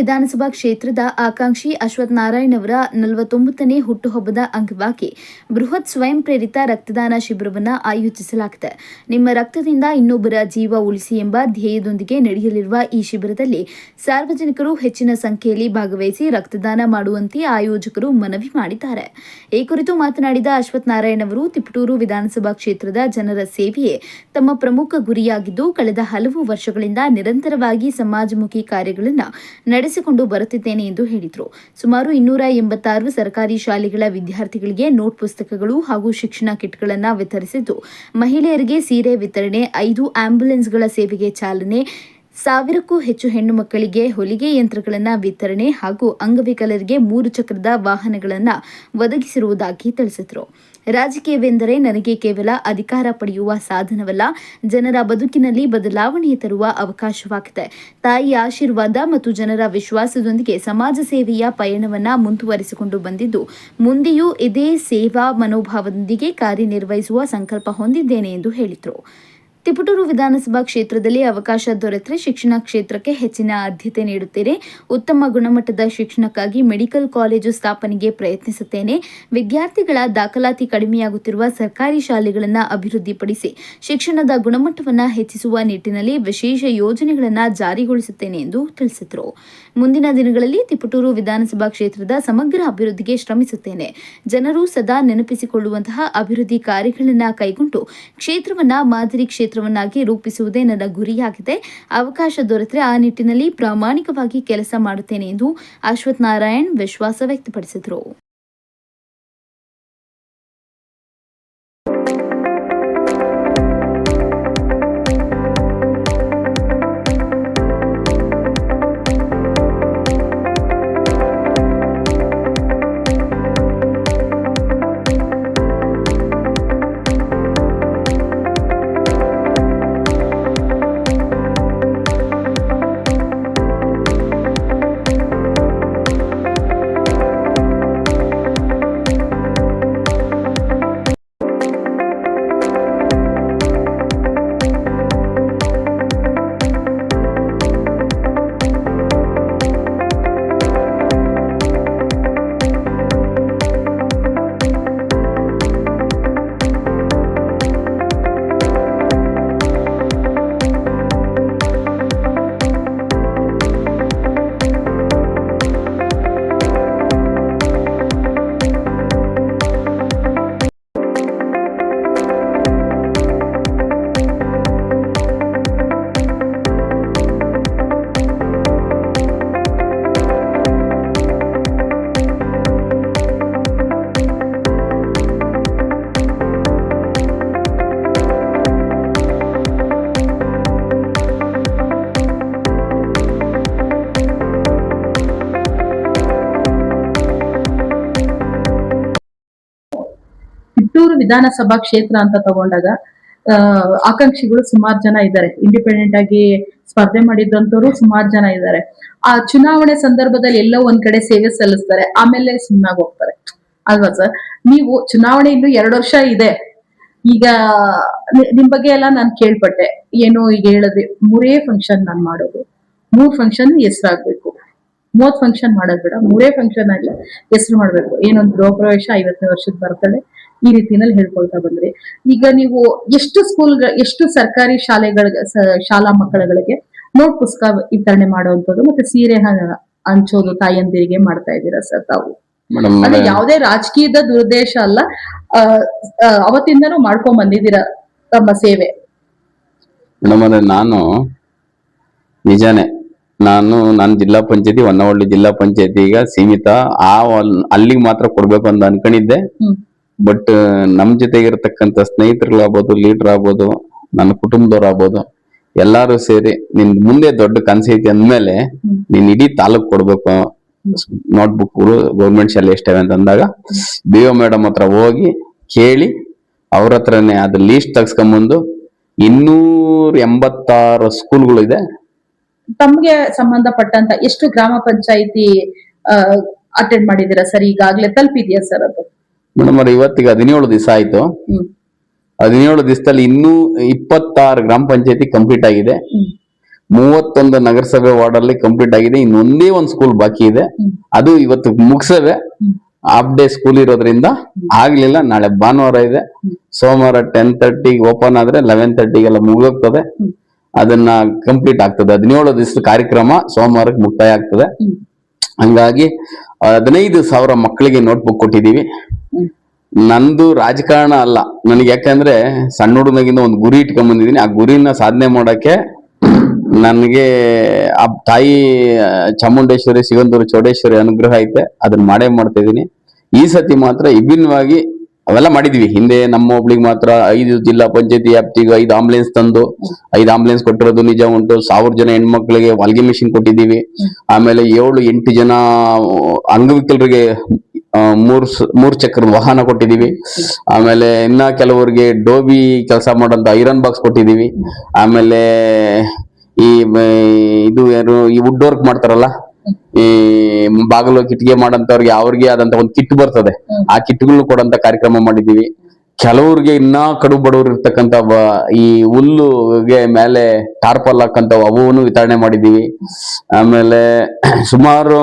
ವಿಧಾನಸಭಾ ಕ್ಷೇತ್ರದ ಆಕಾಂಕ್ಷಿ ಅಶ್ವಥ್ ನಾರಾಯಣ್ ಅವರ 49ನೇ ಹುಟ್ಟುಹಬ್ಬದ ಅಂಗವಾಗಿ ಬೃಹತ್ ಸ್ವಯಂ ಪ್ರೇರಿತ ರಕ್ತದಾನ ಶಿಬಿರವನ್ನು ಆಯೋಜಿಸಲಾಗಿದೆ. ನಿಮ್ಮ ರಕ್ತದಿಂದ ಇನ್ನೊಬ್ಬರ ಜೀವ ಉಳಿಸಿ ಎಂಬ ಧ್ಯೇಯದೊಂದಿಗೆ ನಡೆಯಲಿರುವ ಈ ಶಿಬಿರದಲ್ಲಿ ಸಾರ್ವಜನಿಕರು ಹೆಚ್ಚಿನ ಸಂಖ್ಯೆಯಲ್ಲಿ ಭಾಗವಹಿಸಿ ರಕ್ತದಾನ ಮಾಡುವಂತೆ ಆಯೋಜಕರು ಮನವಿ ಮಾಡಿದ್ದಾರೆ. ಈ ಕುರಿತು ಮಾತನಾಡಿದ ಅಶ್ವಥ್ ನಾರಾಯಣ್ ಅವರು, ತಿಪಟೂರು ವಿಧಾನಸಭಾ ಕ್ಷೇತ್ರದ ಜನರ ಸೇವೆಯೇ ತಮ್ಮ ಪ್ರಮುಖ ಗುರಿಯಾಗಿದ್ದು, ಕಳೆದ ಹಲವು ವರ್ಷಗಳಿಂದ ನಿರಂತರವಾಗಿ ಸಮಾಜಮುಖಿ ಕಾರ್ಯಗಳನ್ನು ನಡೆಸಿಕೊಂಡು ಬರುತ್ತಿದ್ದೇನೆ ಎಂದು ಹೇಳಿದರು. ಸುಮಾರು 286 ಸರ್ಕಾರಿ ಶಾಲೆಗಳ ವಿದ್ಯಾರ್ಥಿಗಳಿಗೆ ನೋಟ್ ಪುಸ್ತಕಗಳು ಹಾಗೂ ಶಿಕ್ಷಣ ಕಿಟ್ಗಳನ್ನು ವಿತರಿಸಿದ್ದು, ಮಹಿಳೆಯರಿಗೆ ಸೀರೆ ವಿತರಣೆ, 5 ಆಂಬ್ಯುಲೆನ್ಸ್ಗಳ ಸೇವೆಗೆ ಚಾಲನೆ, 1000ಕ್ಕೂ ಹೆಚ್ಚು ಹೆಣ್ಣು ಮಕ್ಕಳಿಗೆ ಹೊಲಿಗೆ ಯಂತ್ರಗಳನ್ನು ವಿತರಣೆ ಹಾಗೂ ಅಂಗವಿಕಲರಿಗೆ 3 ಚಕ್ರದ ವಾಹನಗಳನ್ನು ಒದಗಿಸಿರುವುದಾಗಿ ತಿಳಿಸಿದರು. ರಾಜಕೀಯವೆಂದರೆ ನನಗೆ ಕೇವಲ ಅಧಿಕಾರ ಪಡೆಯುವ ಸಾಧನವಲ್ಲ, ಜನರ ಬದುಕಿನಲ್ಲಿ ಬದಲಾವಣೆ ತರುವ ಅವಕಾಶವಾಗಿದೆ. ತಾಯಿಯ ಆಶೀರ್ವಾದ ಮತ್ತು ಜನರ ವಿಶ್ವಾಸದೊಂದಿಗೆ ಸಮಾಜ ಸೇವೆಯ ಪಯಣವನ್ನು ಮುಂದುವರಿಸಿಕೊಂಡು ಬಂದಿದ್ದು, ಮುಂದೆಯೂ ಇದೇ ಸೇವಾ ಮನೋಭಾವದೊಂದಿಗೆ ಕಾರ್ಯನಿರ್ವಹಿಸುವ ಸಂಕಲ್ಪ ಹೊಂದಿದ್ದೇನೆ ಎಂದು ಹೇಳಿದರು. ತಿಪಟೂರು ವಿಧಾನಸಭಾ ಕ್ಷೇತ್ರದಲ್ಲಿ ಅವಕಾಶ ದೊರೆತರೆ ಶಿಕ್ಷಣ ಕ್ಷೇತ್ರಕ್ಕೆ ಹೆಚ್ಚಿನ ಆದ್ಯತೆ ನೀಡುತ್ತೇನೆ. ಉತ್ತಮ ಗುಣಮಟ್ಟದ ಶಿಕ್ಷಣಕ್ಕಾಗಿ ಮೆಡಿಕಲ್ ಕಾಲೇಜು ಸ್ಥಾಪನೆಗೆ ಪ್ರಯತ್ನಿಸುತ್ತೇನೆ. ವಿದ್ಯಾರ್ಥಿಗಳ ದಾಖಲಾತಿ ಕಡಿಮೆಯಾಗುತ್ತಿರುವ ಸರ್ಕಾರಿ ಶಾಲೆಗಳನ್ನು ಅಭಿವೃದ್ಧಿಪಡಿಸಿ ಶಿಕ್ಷಣದ ಗುಣಮಟ್ಟವನ್ನು ಹೆಚ್ಚಿಸುವ ನಿಟ್ಟಿನಲ್ಲಿ ವಿಶೇಷ ಯೋಜನೆಗಳನ್ನು ಜಾರಿಗೊಳಿಸುತ್ತೇನೆ ಎಂದು ತಿಳಿಸಿದರು. ಮುಂದಿನ ದಿನಗಳಲ್ಲಿ ತಿಪಟೂರು ವಿಧಾನಸಭಾ ಕ್ಷೇತ್ರದ ಸಮಗ್ರ ಅಭಿವೃದ್ಧಿಗೆ ಶ್ರಮಿಸುತ್ತೇನೆ. ಜನರು ಸದಾ ನೆನಪಿಸಿಕೊಳ್ಳುವಂತಹ ಅಭಿವೃದ್ಧಿ ಕಾರ್ಯಗಳನ್ನು ಕೈಗೊಂಡು ಕ್ಷೇತ್ರವನ್ನು ಮಾದರಿ ಕ್ಷೇತ್ರವನ್ನಾಗಿ ರೂಪಿಸುವುದೇ ನನ್ನ ಗುರಿಯಾಗಿದೆ. ಅವಕಾಶ ದೊರೆತರೆ ಆ ನಿಟ್ಟಿನಲ್ಲಿ ಪ್ರಾಮಾಣಿಕವಾಗಿ ಕೆಲಸ ಮಾಡುತ್ತೇನೆ ಎಂದು ಅಶ್ವಥ್ ನಾರಾಯಣ್ ವಿಶ್ವಾಸ ವ್ಯಕ್ತಪಡಿಸಿದರು. ತಿಪಟೂರು ವಿಧಾನಸಭಾ ಕ್ಷೇತ್ರ ಅಂತ ತಗೊಂಡಾಗ ಆಕಾಂಕ್ಷಿಗಳು ಸುಮಾರು ಜನ ಇದ್ದಾರೆ. ಇಂಡಿಪೆಂಡೆಂಟ್ ಆಗಿ ಸ್ಪರ್ಧೆ ಮಾಡಿದಂತವ್ರು ಸುಮಾರು ಜನ ಇದ್ದಾರೆ. ಆ ಚುನಾವಣೆ ಸಂದರ್ಭದಲ್ಲಿ ಎಲ್ಲೋ ಒಂದ್ ಕಡೆ ಸೇವೆ ಸಲ್ಲಿಸ್ತಾರೆ, ಆಮೇಲೆ ಸುಮ್ಮನಾಗಿ ಹೋಗ್ತಾರೆ ಅಲ್ವಾ ಸರ್? ನೀವು ಚುನಾವಣೆ ಇನ್ನು 2 ವರ್ಷ ಇದೆ. ಈಗ ನಿಮ್ ಬಗ್ಗೆ ಎಲ್ಲ ನಾನು ಕೇಳ್ಪಟ್ಟೆ. ಏನು ಈಗ ಹೇಳಿದ್ರಿ, 3 ಫಂಕ್ಷನ್ ನಾನು ಮಾಡೋದು, 3 ಫಂಕ್ಷನ್ ಹೆಸರಾಗ್ಬೇಕು, 30 ಫಂಕ್ಷನ್ ಮಾಡೋದ್ ಬೇಡ, 3 ಫಂಕ್ಷನ್ ಆಗಿ ಹೆಸರು ಮಾಡ್ಬೇಕು. ಏನೊಂದು ಗೃಹ ಪ್ರವೇಶ, 50ನೇ ವರ್ಷದ ಬರ್ತಡೆ, ಈ ರೀತಿನಲ್ಲಿ ಹೇಳ್ಕೊಳ್ತಾ ಬಂದ್ರಿ. ಈಗ ನೀವು ಎಷ್ಟು ಸರ್ಕಾರಿ ಶಾಲಾ ಮಕ್ಕಳುಗಳಿಗೆ ನೋಟ್ ಪುಸ್ತಕ ವಿತರಣೆ ಮಾಡುವಂತದ್ದು ಮತ್ತೆ ಸೀರೆ ಹಂಚೋದು ತಾಯಂದಿರಿಗೆ ಮಾಡ್ತಾ ಇದ್ದೀರಾ ಸರ್ ತಾವು? ಅಂದ್ರೆ ಯಾವುದೇ ರಾಜಕೀಯದ ದುರುದ್ದೇಶ ಅಲ್ಲ, ಅವತ್ತಿಂದನೂ ಮಾಡ್ಕೊಂಡ್ ಬಂದಿದ್ದೀರಾ ತಮ್ಮ ಸೇವೆ. ನಾನು ನಿಜಾನೇ ನಾನು ಜಿಲ್ಲಾ ಪಂಚಾಯತಿ ಹೊನ್ನವಳ್ಳಿ ಜಿಲ್ಲಾ ಪಂಚಾಯತಿಗ ಸೀಮಿತ ಅಲ್ಲಿಗೆ ಮಾತ್ರ ಕೊಡ್ಬೇಕು ಅಂತ ಅನ್ಕೊಂಡಿದ್ದೆ. ಬಟ್ ನಮ್ ಜೊತೆಗಿರ್ತಕ್ಕಂಥ ಸ್ನೇಹಿತರುಗಳಾಗ್ಬೋದು, ಲೀಡರ್ ಆಗ್ಬೋದು, ನನ್ನ ಕುಟುಂಬದವ್ರು ಆಗ್ಬೋದು, ಎಲ್ಲಾರು ಸೇರಿ ನಿನ್ ಮುಂದೆ ದೊಡ್ಡ ಕನಸೈತಿ ಅಂದ್ಮೇಲೆ ನೀನ್ ಇಡೀ ತಾಲೂಕ್ ಕೊಡ್ಬೇಕು ನೋಟ್ಬುಕ್ ಗೌರ್ಮೆಂಟ್ ಶಾಲೆ ಎಷ್ಟವೆ ಅಂತ ಅಂದಾಗ BO ಮೇಡಮ್ ಹತ್ರ ಹೋಗಿ ಕೇಳಿ ಅವ್ರ ಹತ್ರನೇ ಅದ್ರ ಲೀಸ್ಟ್ ತೆಗ್ಸ್ಕೊಂಬಂದು 286 ಸ್ಕೂಲ್ಗಳು ಇದೆ. ತಮ್ಗೆ ಸಂಬಂಧಪಟ್ಟಂತ ಎಷ್ಟು ಗ್ರಾಮ ಪಂಚಾಯಿತಿ ಅಟೆಂಡ್ ಮಾಡಿದೀರಾ ಸರ್? ಈಗಾಗ್ಲೇ ತಲುಪಿದ್ಯಾ ಸರ್ ಅದು? ಮೇಡಮ್ ಅವ್ರ ಇವತ್ತಿಗೆ 17 ದಿವಸ ಆಯ್ತು. 17 ದಿವಸದಲ್ಲಿ ಇನ್ನೂ 26 ಗ್ರಾಮ ಪಂಚಾಯತಿ ಕಂಪ್ಲೀಟ್ ಆಗಿದೆ. 31 ನಗರಸಭೆ ವಾರ್ಡ್ ಅಲ್ಲಿ ಕಂಪ್ಲೀಟ್ ಆಗಿದೆ. ಇನ್ನೊಂದೇ ಒಂದು ಸ್ಕೂಲ್ ಬಾಕಿ ಇದೆ, ಅದು ಇವತ್ತು ಮುಗಿಸವೆ. ಹಾಫ್ ಡೇ ಸ್ಕೂಲ್ ಇರೋದ್ರಿಂದ ಆಗ್ಲಿಲ್ಲ. ನಾಳೆ ಭಾನುವಾರ ಇದೆ, ಸೋಮವಾರ 10:30 ಓಪನ್ ಆದ್ರೆ 11:30 ಮುಗಿದೋಗ್ತದೆ. ಅದನ್ನ ಕಂಪ್ಲೀಟ್ ಆಗ್ತದೆ. 17 ದಿವಸದ ಕಾರ್ಯಕ್ರಮ ಸೋಮವಾರಕ್ಕೆ ಮುಕ್ತಾಯ ಆಗ್ತದೆ. ಹಂಗಾಗಿ 15,000 ಮಕ್ಕಳಿಗೆ ನೋಟ್ಬುಕ್ ಕೊಟ್ಟಿದೀವಿ. ನಂದು ರಾಜಕಾರಣ ಅಲ್ಲ, ನನಗೆ ಯಾಕಂದ್ರೆ ಸಣ್ಣ ಹುಡುಗನಾಗಿಂದ ಒಂದು ಗುರಿ ಇಟ್ಕೊಂಡ್ ಬಂದಿದ್ದೀನಿ. ಆ ಗುರಿನ ಸಾಧನೆ ಮಾಡಕ್ಕೆ ನನಗೆ ಆ ತಾಯಿ ಚಾಮುಂಡೇಶ್ವರಿ, ಸಿಗಂದೂರು ಚೌಡೇಶ್ವರಿ ಅನುಗ್ರಹ ಐತೆ. ಅದನ್ನ ಮಾಡ್ತಾ ಇದೀನಿ. ಈ ಸತಿ ಮಾತ್ರ ವಿಭಿನ್ನವಾಗಿ ಅವೆಲ್ಲ ಮಾಡಿದ್ವಿ. ಹಿಂದೆ ನಮ್ಮ ಒಬ್ಳಿಗೆ ಮಾತ್ರ 5 ಜಿಲ್ಲಾ ಪಂಚಾಯತಿ ವ್ಯಾಪ್ತಿಗೆ 5 ಆಂಬುಲೆನ್ಸ್ ತಂದು 5 ಆಂಬುಲೆನ್ಸ್ ಕೊಟ್ಟಿರೋದು ನಿಜ ಉಂಟು. 1000 ಜನ ಹೆಣ್ಮಕ್ಳಿಗೆ ವಾಲ್ಗಿ ಮಿಷಿನ್ ಕೊಟ್ಟಿದ್ದೀವಿ. ಆಮೇಲೆ 7-8 ಜನ ಅಂಗವಿಕಲರಿಗೆ 3 ಚಕ್ರದ ವಾಹನ ಕೊಟ್ಟಿದೀವಿ. ಆಮೇಲೆ ಇನ್ನ ಕೆಲವರಿಗೆ ಡೋಬಿ ಕೆಲಸ ಮಾಡಂತ ಐರನ್ ಬಾಕ್ಸ್ ಕೊಟ್ಟಿದೀವಿ. ಆಮೇಲೆ ಇದು ಯಾರು ಈ ವುಡ್ ವರ್ಕ್ ಮಾಡ್ತಾರಲ್ಲ, ಈ ಬಾಗಿಲು ಕಿಟಿಗೆ ಮಾಡಂತವ್ರಿಗೆ ಅವ್ರಿಗೆ ಆದಂತ ಒಂದು ಕಿಟ್ ಬರ್ತದೆ, ಆ ಕಿಟ್ಗಳು ಕೊಡಂತ ಕಾರ್ಯಕ್ರಮ ಮಾಡಿದೀವಿ. ಕೆಲವ್ರಿಗೆ ಇನ್ನ ಕಡು ಬಡವರು ಇರ್ತಕ್ಕಂತ ಈ ಹುಲ್ಲುಗೆ ಮೇಲೆ ಟಾರ್ಪಲ್ ಹಾಕಂತ ಅವನ್ನು ವಿತರಣೆ ಮಾಡಿದೀವಿ. ಆಮೇಲೆ ಸುಮಾರು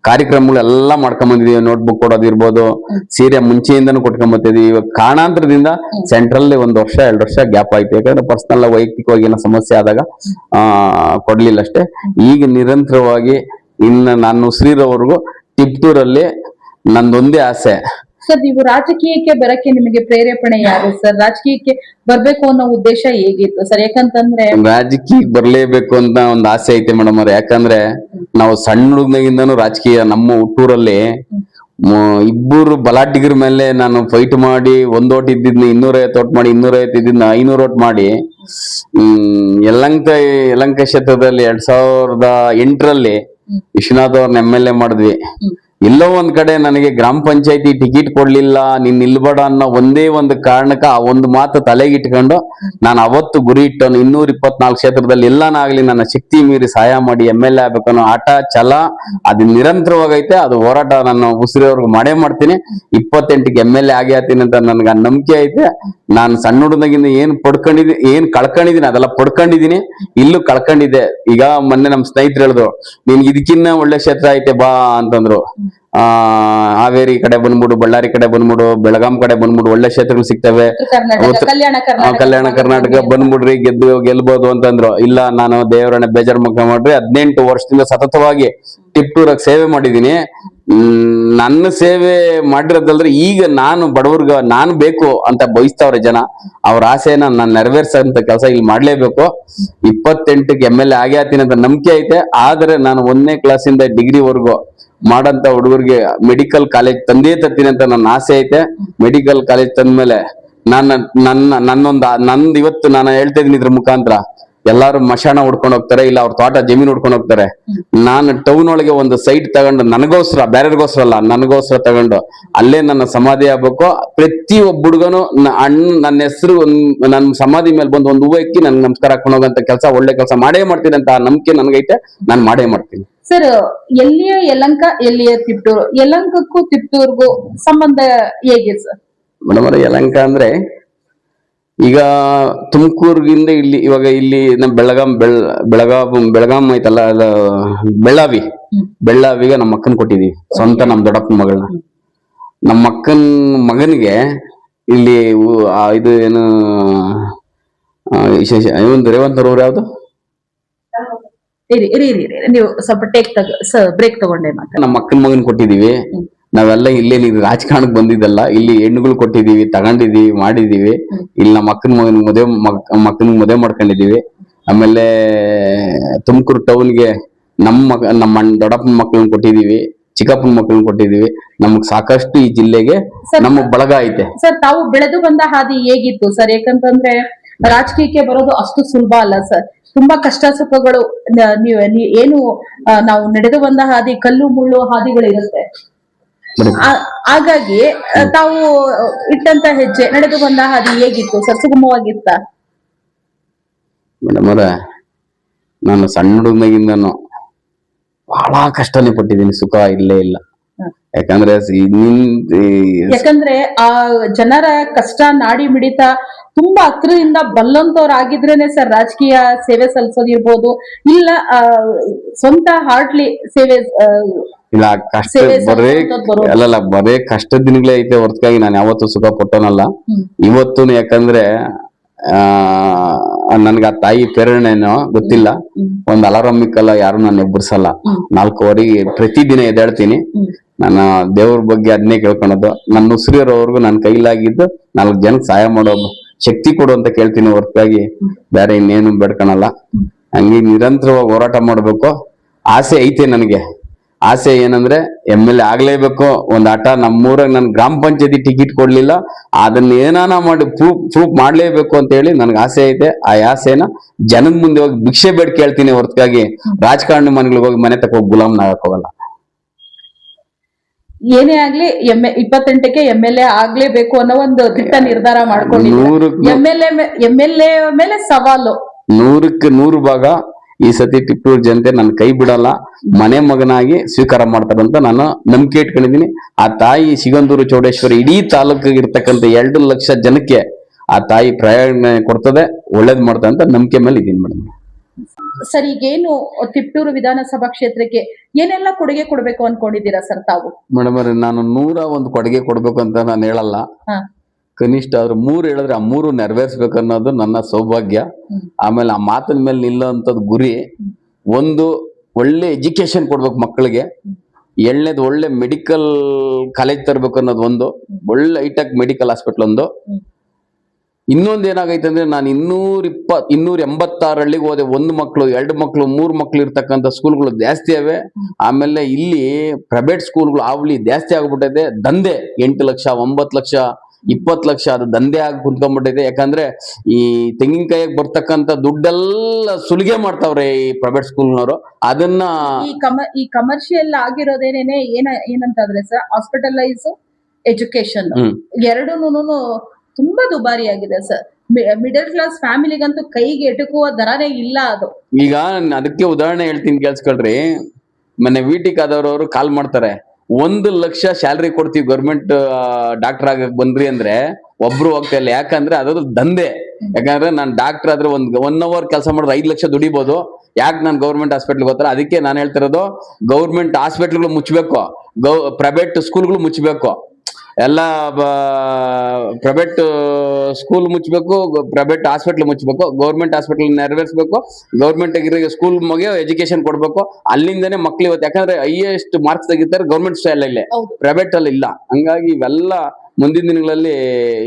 ಕಾರ್ಯಕ್ರಮಗಳೆಲ್ಲ ಮಾಡ್ಕೊಂಡ್ ಬಂದಿದೀವಿ. ನೋಟ್ಬುಕ್ ಕೊಡೋದಿರ್ಬೋದು, ಸೀರೆ ಮುಂಚೆಯಿಂದನೂ ಕೊಟ್ಕೊಂಬತ್ತಿದೀವಿ. ಇವಾಗ ಕಾರಣಾಂತರದಿಂದ ಸೆಂಟ್ರಲ್ 1 ವರ್ಷ 2 ವರ್ಷ ಗ್ಯಾಪ್ ಆಯ್ತು. ಯಾಕಂದ್ರೆ ಪರ್ಸನಲ್ ವೈಯಕ್ತಿಕವಾಗಿ ಏನೋ ಸಮಸ್ಯೆ ಆದಾಗ ಕೊಡ್ಲಿಲ್ಲ ಅಷ್ಟೇ. ಈಗ ನಿರಂತರವಾಗಿ ಇನ್ನು ನಾನು ಶ್ರೀರವರೆಗೂ ಟಿಪ್ಟೂರಲ್ಲಿ ನಂದೊಂದೇ ಆಸೆ. ಸರ್, ನೀವು ರಾಜಕೀಯಕ್ಕೆ ಬರಕ್ಕೆ ನಿಮಗೆ ಪ್ರೇರೇಪಣೆ ಯಾರು ಸರ್? ರಾಜಕೀಯಕ್ಕೆ ಬರ್ಬೇಕು ಅನ್ನೋ ಉದ್ದೇಶ ಹೇಗಿತ್ತು ಸರ್? ಯಾಕಂತಂದ್ರೆ ರಾಜಕೀಯಕ್ಕೆ ಬರ್ಲೇಬೇಕು ಅಂತ ಒಂದು ಆಸೆ ಐತೆ ಮೇಡಮ್ ಅವ್ರೆ. ಯಾಕಂದ್ರೆ ನಾವು ಸಣ್ಣ ಹುಡುಗನಾಗಿಂದನೂ ರಾಜಕೀಯ, ನಮ್ಮ ಹುಟ್ಟೂರಲ್ಲಿ ಇಬ್ಬರು ಬಲಾಟಿಗರ ಮೇಲೆ ನಾನು ಫೈಟ್ ಮಾಡಿ 1 ಓಟ್ ಇದ್ದಿದ್ನ 250 ಓಟ್ ಮಾಡಿ, 250 ಇದ್ದಿದ್ನ 500 ಓಟ್ ಮಾಡಿ ಯಲಹಂಕ ಕ್ಷೇತ್ರದಲ್ಲಿ 2008ರಲ್ಲಿ ವಿಶ್ವನಾಥ್ ಅವ್ರನ್ನ MLA ಮಾಡಿದ್ವಿ. ಎಲ್ಲೋ ಒಂದ್ ಕಡೆ ನನಗೆ ಗ್ರಾಮ ಪಂಚಾಯತಿ ಟಿಕೆಟ್ ಕೊಡ್ಲಿಲ್ಲ, ನೀನ್ ನಿಲ್ಬೇಡ ಅನ್ನೋ ಒಂದೇ ಒಂದು ಕಾರಣಕ್ಕ ಆ ಒಂದು ಮಾತು ತಲೆಗಿಟ್ಕೊಂಡು ನಾನು ಅವತ್ತು ಗುರಿ ಇಟ್ಟನು 224 ಕ್ಷೇತ್ರದಲ್ಲಿ ಎಲ್ಲಾನಾಗ್ಲಿ ನನ್ನ ಶಕ್ತಿ ಮೀರಿ ಸಹಾಯ ಮಾಡಿ MLA ಆಗ್ಬೇಕನ್ನೋ ಆಟ ಛಲ ಅದು ನಿರಂತರವಾಗೈತೆ. ಅದು ಹೋರಾಟ ನಾನು ಉಸಿರಿವರೆಗೂ ಮಾಡೇ ಮಾಡ್ತೀನಿ. 28ಕ್ಕೆ MLA ಆಗೇ ಆಗ್ತೀನಿ ಅಂತ ನನ್ಗೆ ಆ ನಂಬಿಕೆ ಐತೆ. ನಾನು ಸಣ್ಣ ಹುಡುಗನಾಗಿಂದ ಏನ್ ಕಳ್ಕೊಂಡಿದೀನಿ ಅದೆಲ್ಲ ಪಡ್ಕೊಂಡಿದೀನಿ. ಇಲ್ಲೂ ಕಳ್ಕೊಂಡಿದ್ದೆ. ಈಗ ಮೊನ್ನೆ ನಮ್ ಸ್ನೇಹಿತರು ಹೇಳಿದ್ರು, ನಿನ್ಗೆ ಇದಕ್ಕಿನ್ನ ಒಳ್ಳೆ ಕ್ಷೇತ್ರ ಐತೆ ಬಾ ಅಂತಂದ್ರು. ಹಾವೇರಿ ಕಡೆ ಬಂದ್ಬಿಡು, ಬಳ್ಳಾರಿ ಕಡೆ ಬಂದ್ಬಿಡು, ಬೆಳಗಾಂ ಕಡೆ ಬಂದ್ಬಿಡು, ಒಳ್ಳೆ ಕ್ಷೇತ್ರಗಳು ಸಿಗ್ತವೆ, ಕಲ್ಯಾಣ ಕರ್ನಾಟಕ ಬಂದ್ಬಿಡ್ರಿ, ಗೆಲ್ಬಹುದು ಅಂತಂದ್ರು. ಇಲ್ಲ, ನಾನು ದೇವರನ್ನ ಬೇಜಾರ್ ಮುಖ ಮಾಡ್ರಿ 18 ವರ್ಷದಿಂದ ಸತತವಾಗಿ ಟಿಪ್ಟೂರಾಗ ಸೇವೆ ಮಾಡಿದೀನಿ. ನನ್ನ ಸೇವೆ ಮಾಡಿರೋದಲ್ದ್ರೆ ಈಗ ನಾನು ಬಡವ್ರಿಗೆ ನಾನು ಬೇಕು ಅಂತ ಬಯಸ್ತವ್ರೆ ಜನ. ಅವ್ರ ಆಸೆನ ನಾನು ನೆರವೇರ್ಸಂತ ಕೆಲಸ ಇಲ್ಲಿ ಮಾಡ್ಲೇಬೇಕು. 28ಕ್ಕೆ MLA ಆಗೇ ಆಗ್ತೀನಿ ಅಂತ ನಂಬಿಕೆ ಐತೆ. ಆದ್ರೆ ನಾನು 1ನೇ ಕ್ಲಾಸಿಂದ ಡಿಗ್ರಿವರೆಗೂ ಮಾಡಂತ ಹುಡುಗರಿಗೆ ಮೆಡಿಕಲ್ ಕಾಲೇಜ್ ತಂದೇ ತತ್ತೀನಿ ಅಂತ ನನ್ನ ಆಸೆ ಐತೆ. ಮೆಡಿಕಲ್ ಕಾಲೇಜ್ ತಂದ್ಮೇಲೆ ನಂದು ಇವತ್ತು ನಾನು ಹೇಳ್ತಾ ಇದೀನಿ ಇದ್ರ ಮುಖಾಂತರ, ಎಲ್ಲಾರು ಮಶಾಣ ಹುಡ್ಕೊಂಡು ಹೋಗ್ತಾರೆ, ಇಲ್ಲ ಅವ್ರ ತೋಟ ಜಮೀನು ಹುಡ್ಕೊಂಡು ಹೋಗ್ತಾರೆ. ನಾನು ಟೌನ್ ಒಳಗೆ ಒಂದು ಸೈಟ್ ತಗೊಂಡು ನನಗೋಸ್ಕರ, ಬೇರೆಯವ್ರಿಗೋಸ್ಕರ ಅಲ್ಲ, ನನಗೋಸ್ಕರ ತಗೊಂಡು ಅಲ್ಲೇ ನನ್ನ ಸಮಾಧಿ ಆಗ್ಬೇಕು. ಪ್ರತಿ ಒಬ್ಬ ಹುಡುಗನು ನನ್ನ ಹೆಸರು ನನ್ನ ಸಮಾಧಿ ಮೇಲೆ ಬಂದು ಒಂದು ಹೂವು ಇಕ್ಕಿ ನನ್ಗೆ ನಮಸ್ಕಾರ ಹಾಕೊಂಡು ಹೋಗಂತ ಕೆಲಸ, ಒಳ್ಳೆ ಕೆಲಸ ಮಾಡೇ ಮಾಡ್ತೀನಿ ಅಂತ ನಂಬಿಕೆ ನನಗೈತೆ. ನಾನು ಮಾಡೇ ಮಾಡ್ತೀನಿ. ಸರ್, ಎಲ್ಲಿಯ ಯಲಹಂಕ, ಎಲ್ಲಿಯ ತಿಪ್ಟೂರು? ಯಲಹಂಕಕ್ಕೂ ತಿಪ್ಟೂರ್ಗೂ ಸಂಬಂಧ ಹೇಗೆ ಸರ್? ಮೇಡಮ್ ಅವ್ರೆ, ಯಲಹಂಕ ಅಂದ್ರೆ ಈಗ ತುಮಕೂರ್ಗಿಂದ ಇವಾಗ ಇಲ್ಲಿ ನಮ್ಮ ಬೆಳಗಾಂ ಐತಲ್ಲ, ಬೆಳ್ಳಾವಿಗೆ ನಮ್ಮ ಅಕ್ಕನ್ ಕೊಟ್ಟಿದೀವಿ. ಸ್ವಂತ ನಮ್ ದೊಡ್ಡಪ್ಪನ ಮಗಳನ್ನ. ನಮ್ಮ ಅಕ್ಕನ್ ಮಗನಿಗೆ ಇಲ್ಲಿ ಇದು ಏನು ರೇವಂತ್ ಅವ್ರ ಯಾವ್ದು ನೀವು ಸ್ವಲ್ಪ ಬ್ರೇಕ್ ತಗೊಂಡೆ ಮಾತ್ರ. ನಮ್ಮ ಅಕ್ಕನ ಮಗನ್ ಕೊಟ್ಟಿದೀವಿ. ನಾವೆಲ್ಲ ಇಲ್ಲೇ ರಾಜಕಾರಣಕ್ಕೆ ಬಂದಿದ್ದಲ್ಲ, ಇಲ್ಲಿ ಹೆಣ್ಣುಗಳು ಕೊಟ್ಟಿದೀವಿ, ತಗೊಂಡಿದೀವಿ, ಮಾಡಿದೀವಿ. ಇಲ್ಲಿ ನಮ್ಮ ಅಕ್ಕನ ಮಕ್ಕನಿಗೆ ಮದುವೆ ಮಾಡ್ಕೊಂಡಿದೀವಿ. ಆಮೇಲೆ ತುಮಕೂರು ಟೌನ್ಗೆ ನಮ್ಮ ದೊಡ್ಡಪ್ಪನ ಮಕ್ಕಳನ್ನ ಕೊಟ್ಟಿದೀವಿ, ಚಿಕ್ಕಪ್ಪನ ಮಕ್ಕಳನ್ನ ಕೊಟ್ಟಿದೀವಿ. ನಮಗ್ ಸಾಕಷ್ಟು ಈ ಜಿಲ್ಲೆಗೆ ನಮ್ಮ ಬಳಗ ಐತೆ. ಸರ್, ತಾವು ಬೆಳೆದು ಬಂದ ಹಾದಿ ಹೇಗಿತ್ತು ಸರ್? ಯಾಕಂತಂದ್ರೆ ರಾಜಕೀಯಕ್ಕೆ ಬರೋದು ಅಷ್ಟು ಸುಲಭ ಅಲ್ಲ ಸರ್. ತುಂಬಾ ಕಷ್ಟ ಸುಖಗಳು ಏನು ನಾವು ನಡೆದು ಬಂದ ಹಾದಿ, ಕಲ್ಲು ಮುಳ್ಳು ಹಾದಿಗಳಿರುತ್ತೆ. ಹಾಗಾಗಿ ತಾವು ಇಟ್ಟಂತ ಹೆಜ್ಜೆ, ನಡೆದು ಬಂದ ಹಾದಿ ಹೇಗಿತ್ತು ಸರ್? ಸುಗಮವಾಗಿತ್ತ? ಮೇಡಮ್ ಅವರ, ನಾನು ಸಣ್ಣ ಹುಡುಗನಾಗಿಂದನು ಬಹಳ ಕಷ್ಟನೇ ಪಟ್ಟಿದ್ದೀನಿ, ಸುಖ ಇಲ್ಲೇ ಇಲ್ಲ. ಯಾಕಂದ್ರೆ ಆ ಜನರ ಕಷ್ಟ, ನಾಡಿ ಮಿಡಿತ ತುಂಬಾ ಹತ್ರದಿಂದ ಬಲ್ಲಂತವ್ರಾಗಿದ್ರೇನೆ ಸರ್ ರಾಜಕೀಯ ಸೇವೆ ಸಲ್ಲಿಸೋದಿರ್ಬೋದು, ಇಲ್ಲ ಸ್ವಂತ ಹಾರ್ಟ್ಲಿ ಸೇವೆ ಇಲ್ಲ ಕಷ್ಟ ಸೇವೆ ಬರೇ ಸಲ್ಲಿಸುವಂಥದ್ದು ಬರೋದು. ಅಲ್ಲಲ್ಲ ಬರೇ ಕಷ್ಟದ ದಿನಗಳೇ ಐತೆ ಹೊರತಾಗಿ ನಾನು ಯಾವತ್ತೂ ಸುಖ ಪಟ್ಟೋನಲ್ಲ. ಇವತ್ತು ಯಾಕಂದ್ರೆ ನನ್ಗೆ ಆ ತಾಯಿ ಪ್ರೇರಣೆನೋ ಗೊತ್ತಿಲ್ಲ. ಒಂದ್ ಅಲಾರಾಮ್ ಇಕ್ಕಲ್ಲ, ಯಾರು ನಾನು ಎಬ್ಬರ್ಸಲ್ಲ. 4:15 ಪ್ರತಿದಿನ ಎದ್ದೇಳ್ತೀನಿ. ನನ್ನ ದೇವ್ರ ಬಗ್ಗೆ ಅದನ್ನೇ ಕೇಳ್ಕೊಳೋದು. ನನ್ನ ಉಸಿರಿರೋವರೆಗೂ ನನ್ನ ಕೈಲಾಗಿದ್ದು 4 ಜನಕ್ಕೆ ಸಹಾಯ ಮಾಡೋ ಶಕ್ತಿ ಕೊಡು ಅಂತ ಕೇಳ್ತೀನಿ ಹೊರತಾಗಿ ಬೇರೆ ಇನ್ನೇನು ಬೇಡ್ಕೊಳಲ್ಲ. ಹಂಗೆ ನಿರಂತರವಾಗಿ ಹೋರಾಟ ಮಾಡ್ಬೇಕು ಆಸೆ ಐತೆ ನನಗೆ. ಆಸೆ ಏನಂದ್ರೆ MLA ಆಗ್ಲೇಬೇಕು. ಒಂದ್ ಆಟ ನಮ್ಮೂರಾಗ ನನ್ ಗ್ರಾಮ ಪಂಚಾಯತಿ ಟಿಕೆಟ್ ಕೊಡ್ಲಿಲ್ಲ, ಅದನ್ನ ಏನಾನ ಮಾಡಿ ಪ್ರೂಫ್ ಮಾಡ್ಲೇಬೇಕು ಅಂತ ಹೇಳಿ ನನ್ಗೆ ಆಸೆ ಐತೆ. ಆ ಆಸೆನ ಜನದ ಮುಂದೆ ಹೋಗಿ ಭಿಕ್ಷೆ ಬೇಡ ಕೇಳ್ತೀನಿ ಹೊರತಾಗಿ ರಾಜಕಾರಣಿ ಮನೆಗಳಿಗೆ ಹೋಗಿ ಮನೆ ತಕ್ಕ ಹೋಗಿ ಗುಲಾಮ್ ಆಗಕ್ ಹೋಗಲ್ಲ. ಏನೇ ಆಗ್ಲಿ 28ಕ್ಕೆ MLA ಆಗ್ಲೇಬೇಕು ಅನ್ನೋ ಒಂದು ದಿಟ್ಟ ನಿರ್ಧಾರ ಮಾಡ್ಕೊಂಡಿದ್ದೀವಿ. MLA ಮೇಲೆ ಸವಾಲು 100ಕ್ಕೆ 100 ಭಾಗ ಈ ಸತಿ ಟಿಪ್ಪೂರು ಜನತೆ ನನ್ನ ಕೈ ಬಿಡಲ್ಲ, ಮನೆ ಮಗನಾಗಿ ಸ್ವೀಕಾರ ಮಾಡ್ತಾರಂತ ನಾನು ನಂಬಿಕೆ ಇಟ್ಕೊಂಡಿದ್ದೀನಿ. ಆ ತಾಯಿ ಸಿಗಂದೂರು ಚೌಡೇಶ್ವರಿ ಇಡೀ ತಾಲೂಕಿಗೆ ಇರ್ತಕ್ಕಂಥ 2 ಲಕ್ಷ ಜನಕ್ಕೆ ಆ ತಾಯಿ ಪ್ರಯೋಜನ ಕೊಡ್ತದೆ, ಒಳ್ಳೇದ್ ಮಾಡ್ತದೆ ಅಂತ ನಂಬಿಕೆ ಮೇಲೆ ಇದೀನಿ ಮೇಡಮ್. ಸರ್, ಈಗೇನು ತಿಪ್ಟೂರು ವಿಧಾನಸಭಾ ಕ್ಷೇತ್ರಕ್ಕೆ ಏನೆಲ್ಲ ಕೊಡುಗೆ ಕೊಡ್ಬೇಕು ಅನ್ಕೊಂಡಿದ್ದೀರಾ ಸರ್ ತಾವು? ಮೇಡಮ್ ನಾನು 101 ಕೊಡುಗೆ ಕೊಡ್ಬೇಕು ಅಂತ ನಾನು ಹೇಳಲ್ಲ. ಕನಿಷ್ಠ ಆದ್ರೂ 3 ಹೇಳಿದ್ರೆ ಆ 3 ನೆರವೇರಿಸ್ಬೇಕು ಅನ್ನೋದು ನನ್ನ ಸೌಭಾಗ್ಯ. ಆಮೇಲೆ ಆ ಮಾತಿನ ಮೇಲೆ ನಿಲ್ಲುವಂಥದ್ದು ಗುರಿ. ಒಂದು ಒಳ್ಳೆ ಎಜುಕೇಶನ್ ಕೊಡ್ಬೇಕು ಮಕ್ಕಳಿಗೆ. 2ನೇದು ಒಳ್ಳೆ ಮೆಡಿಕಲ್ ಕಾಲೇಜ್ ತರಬೇಕು ಅನ್ನೋದು ಒಂದು, ಒಳ್ಳೆ ಹೈಟೆಕ್ ಮೆಡಿಕಲ್ ಹಾಸ್ಪಿಟಲ್ ಒಂದು. ಇನ್ನೊಂದು ಏನಾಗೈತೆ ಅಂದ್ರೆ ನಾನು 286 ಹಳ್ಳಿಗೆ ಹೋದೆ. 1 ಮಕ್ಕಳು 2 ಮಕ್ಕಳು 3 ಮಕ್ಕಳು ಇರ್ತಕ್ಕಂಥ ಸ್ಕೂಲ್ಗಳು ಜಾಸ್ತಿ ಅವೆ. ಆಮೇಲೆ ಇಲ್ಲಿ ಪ್ರೈವೇಟ್ ಸ್ಕೂಲ್ಗಳು ಆವ್ಲಿ ಜಾಸ್ತಿ ಆಗ್ಬಿಟ್ಟಿದೆ. ದಂಧೆ 8 ಲಕ್ಷ 9 ಲಕ್ಷ 20 ಲಕ್ಷ ಅದು ದಂಧೆ ಆಗಿ ಕುಂತ್ಕೊಂಡ್ಬಿಟ್ಟಿದೆ. ಯಾಕಂದ್ರೆ ಈ ತೆಂಗಿನಕಾಯಿಗೆ ಬರ್ತಕ್ಕಂಥ ದುಡ್ಡೆಲ್ಲ ಸುಲಿಗೆ ಮಾಡ್ತಾವ್ರೆ ಈ ಪ್ರೈವೇಟ್ ಸ್ಕೂಲ್ನವರು. ಅದನ್ನ ಈ ಕಮರ್ಷಿಯಲ್ ಆಗಿರೋದೇನೇನೆ ಏನಂತಂದ್ರೆ ಸರ್, ಹಾಸ್ಪಿಟಲೈಸ್ ಎಜುಕೇಶನ್ ಎರಡೂನು ತುಂಬಾ ದುಬಾರಿ ಆಗಿದೆ ಸರ್. ಮಿಡಲ್ ಕ್ಲಾಸ್ ಫ್ಯಾಮಿಲಿಗಂತೂ ಕೈಗೆ ಎಟುಕುವ ದರನೇ ಇಲ್ಲ ಅದು. ಈಗ ಅದಕ್ಕೆ ಉದಾಹರಣೆ ಹೇಳ್ತೀನಿ ಕೇಳಿಸ್ಕೊಳ್ರಿ. ಮೊನ್ನೆ VT ಆದವ್ರವರು ಕಾಲ್ ಮಾಡ್ತಾರೆ, 1 ಲಕ್ಷ ಸ್ಯಾಲ್ರಿ ಕೊಡ್ತೀವಿ ಗೌರ್ಮೆಂಟ್ ಡಾಕ್ಟರ್ ಆಗಕ್ ಬಂದ್ರಿ ಅಂದ್ರೆ ಒಬ್ರು ಹೋಗ್ತಾ ಇಲ್ಲ. ಯಾಕಂದ್ರೆ ಅದ್ರ ದಂಧೆ. ಯಾಕಂದ್ರೆ ನಾನು ಡಾಕ್ಟರ್ ಆದ್ರೆ 1 ಅವರ್ ಕೆಲಸ ಮಾಡಿದ್ರೆ 5 ಲಕ್ಷ ದುಡಿಬಹುದು. ಯಾಕೆ ನಾನು ಗೌರ್ಮೆಂಟ್ ಹಾಸ್ಪಿಟ್ಲ್ ಹೋಗ್ತಾರೆ? ಅದಕ್ಕೆ ನಾನು ಹೇಳ್ತಿರೋದು, ಗೌರ್ಮೆಂಟ್ ಹಾಸ್ಪಿಟ್ಲ್ಗಳು ಮುಚ್ಚಬೇಕು, ಪ್ರೈವೇಟ್ ಸ್ಕೂಲ್ಗಳು ಮುಚ್ಚಬೇಕು. ಎಲ್ಲ ಪ್ರೈವೇಟ್ ಸ್ಕೂಲ್ ಮುಚ್ಚಬೇಕು, ಪ್ರೈವೇಟ್ ಹಾಸ್ಪಿಟ್ಲ್ ಮುಚ್ಚಬೇಕು, ಗೌರ್ಮೆಂಟ್ ಹಾಸ್ಪಿಟ್ಲ್ ನೆರವೇರಿಸಬೇಕು, ಗೌರ್ಮೆಂಟ್ ಸ್ಕೂಲ್ ಮಗೆ ಎಜುಕೇಶನ್ ಕೊಡ್ಬೇಕು. ಅಲ್ಲಿಂದನೇ ಮಕ್ಳು ಇವತ್ತು, ಯಾಕಂದ್ರೆ ಹೈಯೆಸ್ಟ್ ಮಾರ್ಕ್ಸ್ ತೆಗಿತಾರೆ ಗೌರ್ಮೆಂಟ್ ಶಾಲೆಯಲ್ಲೇ, ಪ್ರೈವೇಟ್ ಅಲ್ಲಿ ಇಲ್ಲ. ಹಂಗಾಗಿ ಇವೆಲ್ಲ ಮುಂದಿನ ದಿನಗಳಲ್ಲಿ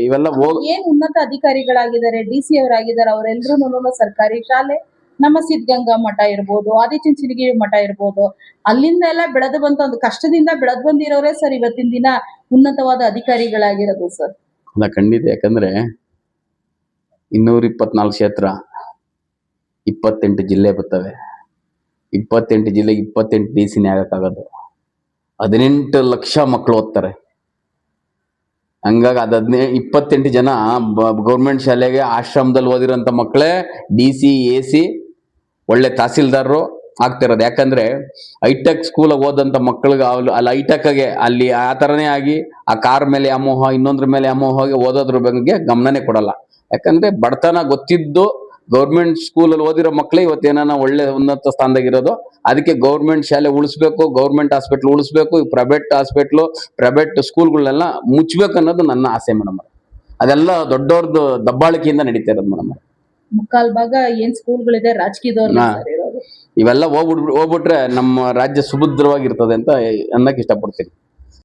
ಇವೆಲ್ಲ ಏನ್ ಉನ್ನತ ಅಧಿಕಾರಿಗಳಾಗಿದ್ದಾರೆ, DC ಅವರಾಗಿದ್ದಾರೆ, ಅವರೆಲ್ಲರೂ ಸರ್ಕಾರಿ ಶಾಲೆ, ನಮ್ಮ ಸಿದ್ಧಗಂಗಾ ಮಠ ಇರ್ಬೋದು, ಆದಿಚುಂಚನಗಿರಿ ಮಠ ಇರ್ಬೋದು, ಅಲ್ಲಿಂದ ಎಲ್ಲ ಬೆಳೆದು ಬಂತ ಒಂದು ಕಷ್ಟದಿಂದ ಬೆಳೆದು ಬಂದಿರೋರೇ ಸರ್ ಇವತ್ತಿನ ದಿನ ಉನ್ನತವಾದ ಅಧಿಕಾರಿಗಳಾಗಿರೋದು ಸರ್. ಅಲ್ಲ, ಖಂಡಿತ. ಯಾಕಂದ್ರೆ 224 ಕ್ಷೇತ್ರ, 28 ಜಿಲ್ಲೆ ಬರ್ತವೆ. 28 ಜಿಲ್ಲೆಗೆ 28 DC ಆಗಕ್ಕಾಗೋದು. 18 ಲಕ್ಷ ಮಕ್ಕಳು ಓದ್ತಾರೆ. ಹಂಗಾಗಿ 28 ಜನ ಗೌರ್ಮೆಂಟ್ ಶಾಲೆಗೆ ಆಶ್ರಮದಲ್ಲಿ ಓದಿರೋಂಥ ಮಕ್ಕಳೇ DC AC ಒಳ್ಳೆ ತಹಸೀಲ್ದಾರರು ಆಗ್ತಿರೋದು. ಯಾಕಂದ್ರೆ ಹೈಟೆಕ್ ಸ್ಕೂಲ್ ಓದಂತ ಮಕ್ಕಳಿಗೆ ಅಲ್ಲಿ ಹೈಟೆಕ್ ಆಗಿ ಅಲ್ಲಿ ಆ ತರನೇ ಆಗಿ ಆ ಕಾರ್ ಮೇಲೆ ವ್ಯಾಮೋಹ, ಇನ್ನೊಂದ್ರ ಮೇಲೆ ವ್ಯಾಮೋಹ ಓದೋದ್ರ ಬಗ್ಗೆ ಗಮನನೇ ಕೊಡಲ್ಲ. ಯಾಕಂದ್ರೆ ಬಡತನ ಗೊತ್ತಿದ್ದು ಗೌರ್ಮೆಂಟ್ ಸ್ಕೂಲಲ್ಲಿ ಓದಿರೋ ಮಕ್ಕಳೇ ಇವತ್ತೇನ ಒಳ್ಳೆ ಉನ್ನತ ಸ್ಥಾನದಾಗಿರೋದು. ಅದಕ್ಕೆ ಗೌರ್ಮೆಂಟ್ ಶಾಲೆ ಉಳಿಸ್ಬೇಕು, ಗೌರ್ಮೆಂಟ್ ಹಾಸ್ಪಿಟ್ಲ್ ಉಳಿಸ್ಬೇಕು, ಪ್ರೈವೇಟ್ ಹಾಸ್ಪಿಟ್ಲು ಪ್ರೈವೇಟ್ ಸ್ಕೂಲ್ಗಳನ್ನೆಲ್ಲ ಮುಚ್ಚಬೇಕು ಅನ್ನೋದು ನನ್ನ ಆಸೆ ಮೇಡಮ್. ಅದೆಲ್ಲ ದೊಡ್ಡವ್ರದ್ದು ದಬ್ಬಾಳಿಕೆಯಿಂದ ನಡೀತಾ ಇರೋದು ಮೇಡಮ್. ಮುಕ್ಕಾಲ್ ಭಾಗ ಏನ್ ಸ್ಕೂಲ್ಗಳಿದೆ ರಾಜಕೀಯದವ್ರು ಇವೆಲ್ಲ ಹೋಗ್ಬಿಟ್ರೆ ನಮ್ಮ ರಾಜ್ಯ ಸುಭದ್ರವಾಗಿರ್ತದೆ ಅಂತ ಅನ್ನಕ್ಕೆ ಇಷ್ಟಪಡ್ತೀನಿ.